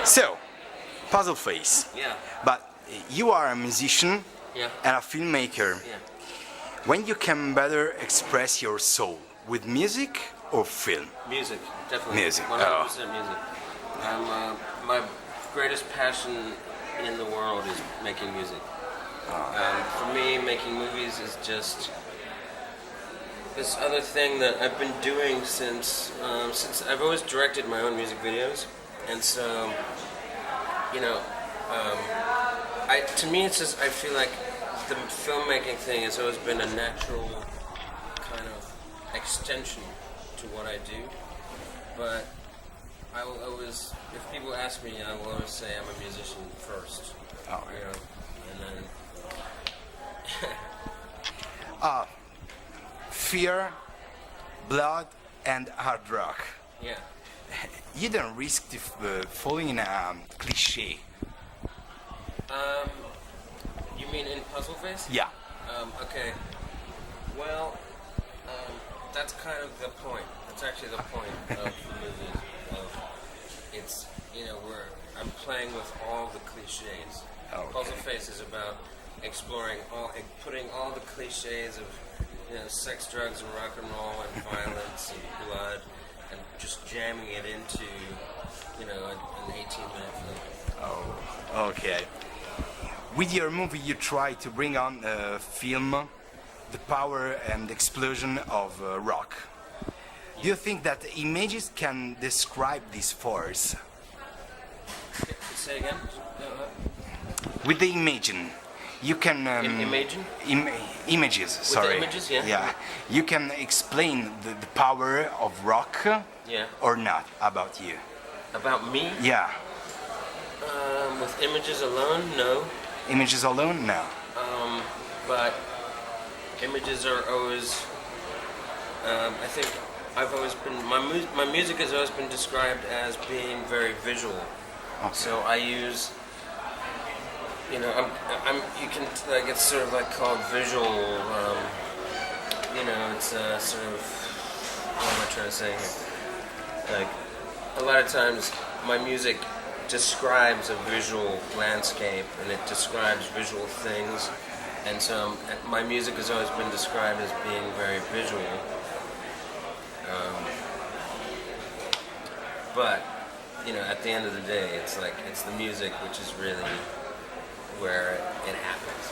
So, Puzzleface. Yeah. But you are a musician Yeah. and a filmmaker. Yeah. When you can better express your soul, with music or film? Music, definitely. Music. 100% music. My greatest passion in the world is making music. For me, making movies is just this other thing that I've been doing since I've always directed my own music videos, and so to me it's just I feel like the filmmaking thing has always been a natural kind of extension to what I do, but I will always, if people ask me, I will always say I'm a musician first. Oh, and then Fear, blood, and hard rock. yeah. You don't risk falling in a cliche. You mean in Puzzleface? Yeah. Okay. Well, that's kind of the point. That's actually the point of the movie. It's where I'm playing with all the cliches. Okay. Puzzleface is about putting all the cliches of sex, drugs, and rock and roll, and violence and blood, and just jamming it into an 18-minute film. Oh, okay. With your movie, you try to bring on film the power and explosion of rock. Do you think that images can describe this force? Say again? With the imagine, you can Imagine? images. Sorry. the images, yeah. Yeah. You can explain the power of rock. Yeah. Or not about you. About me? Yeah. With images alone, no. Images alone, no. But images are always. I think I've always been my music has always been described as being very visual. Okay. So I use. You can it's sort of like called visual. It's sort of. What am I trying to say here? Like a lot of times, my music describes a visual landscape and it describes visual things, and so my music has always been described as being very visual. But at the end of the day, it's the music which is really where it happens.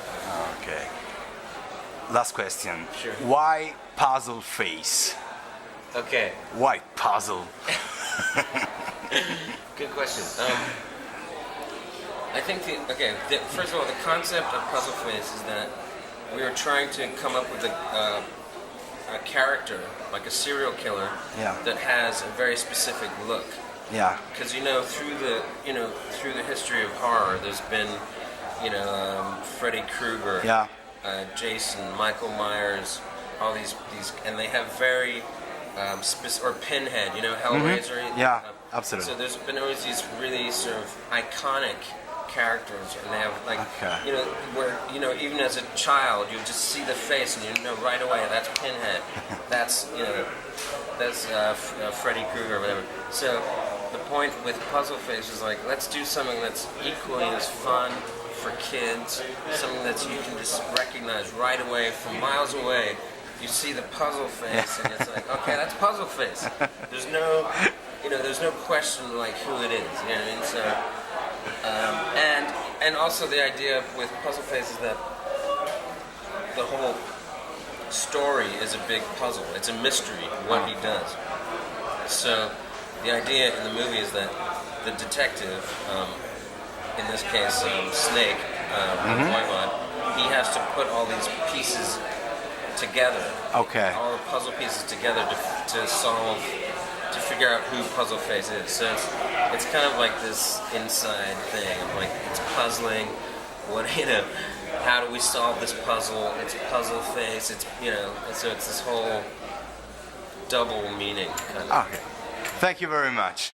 Okay. Last question. Sure. Why Puzzleface? Okay. Why puzzle? Good question. I think first of all, the concept of Puzzleface is that we were trying to come up with a character, like a serial killer, Yeah. that has a very specific look. Yeah. Because through the history of horror, there's been Freddy Krueger, Yeah. Jason, Michael Myers, all these, and they have very or Pinhead, Hellraiser. Yeah, absolutely. So there's been always these really sort of iconic characters, and they have Okay. where even as a child you just see the face and you know right away that's Pinhead, that's Freddy Krueger or whatever. So the point with Puzzleface is like, let's do something that's equally as fun for kids, something that you can just recognize right away from miles away. You see the Puzzleface, and it's like, okay, that's Puzzleface. There's no question like who it is. You know what I mean? So, and also the idea with Puzzleface is that the whole story is a big puzzle. It's a mystery what he does. So the idea in the movie is that the detective, in this case Snake, Voivod, he has to put all these pieces together. Okay. All the puzzle pieces together to figure out who Puzzleface is. So it's kind of like this inside thing of like, it's puzzling. How do we solve this puzzle? It's Puzzleface. So it's this whole double meaning kind of. Okay. Thank you very much.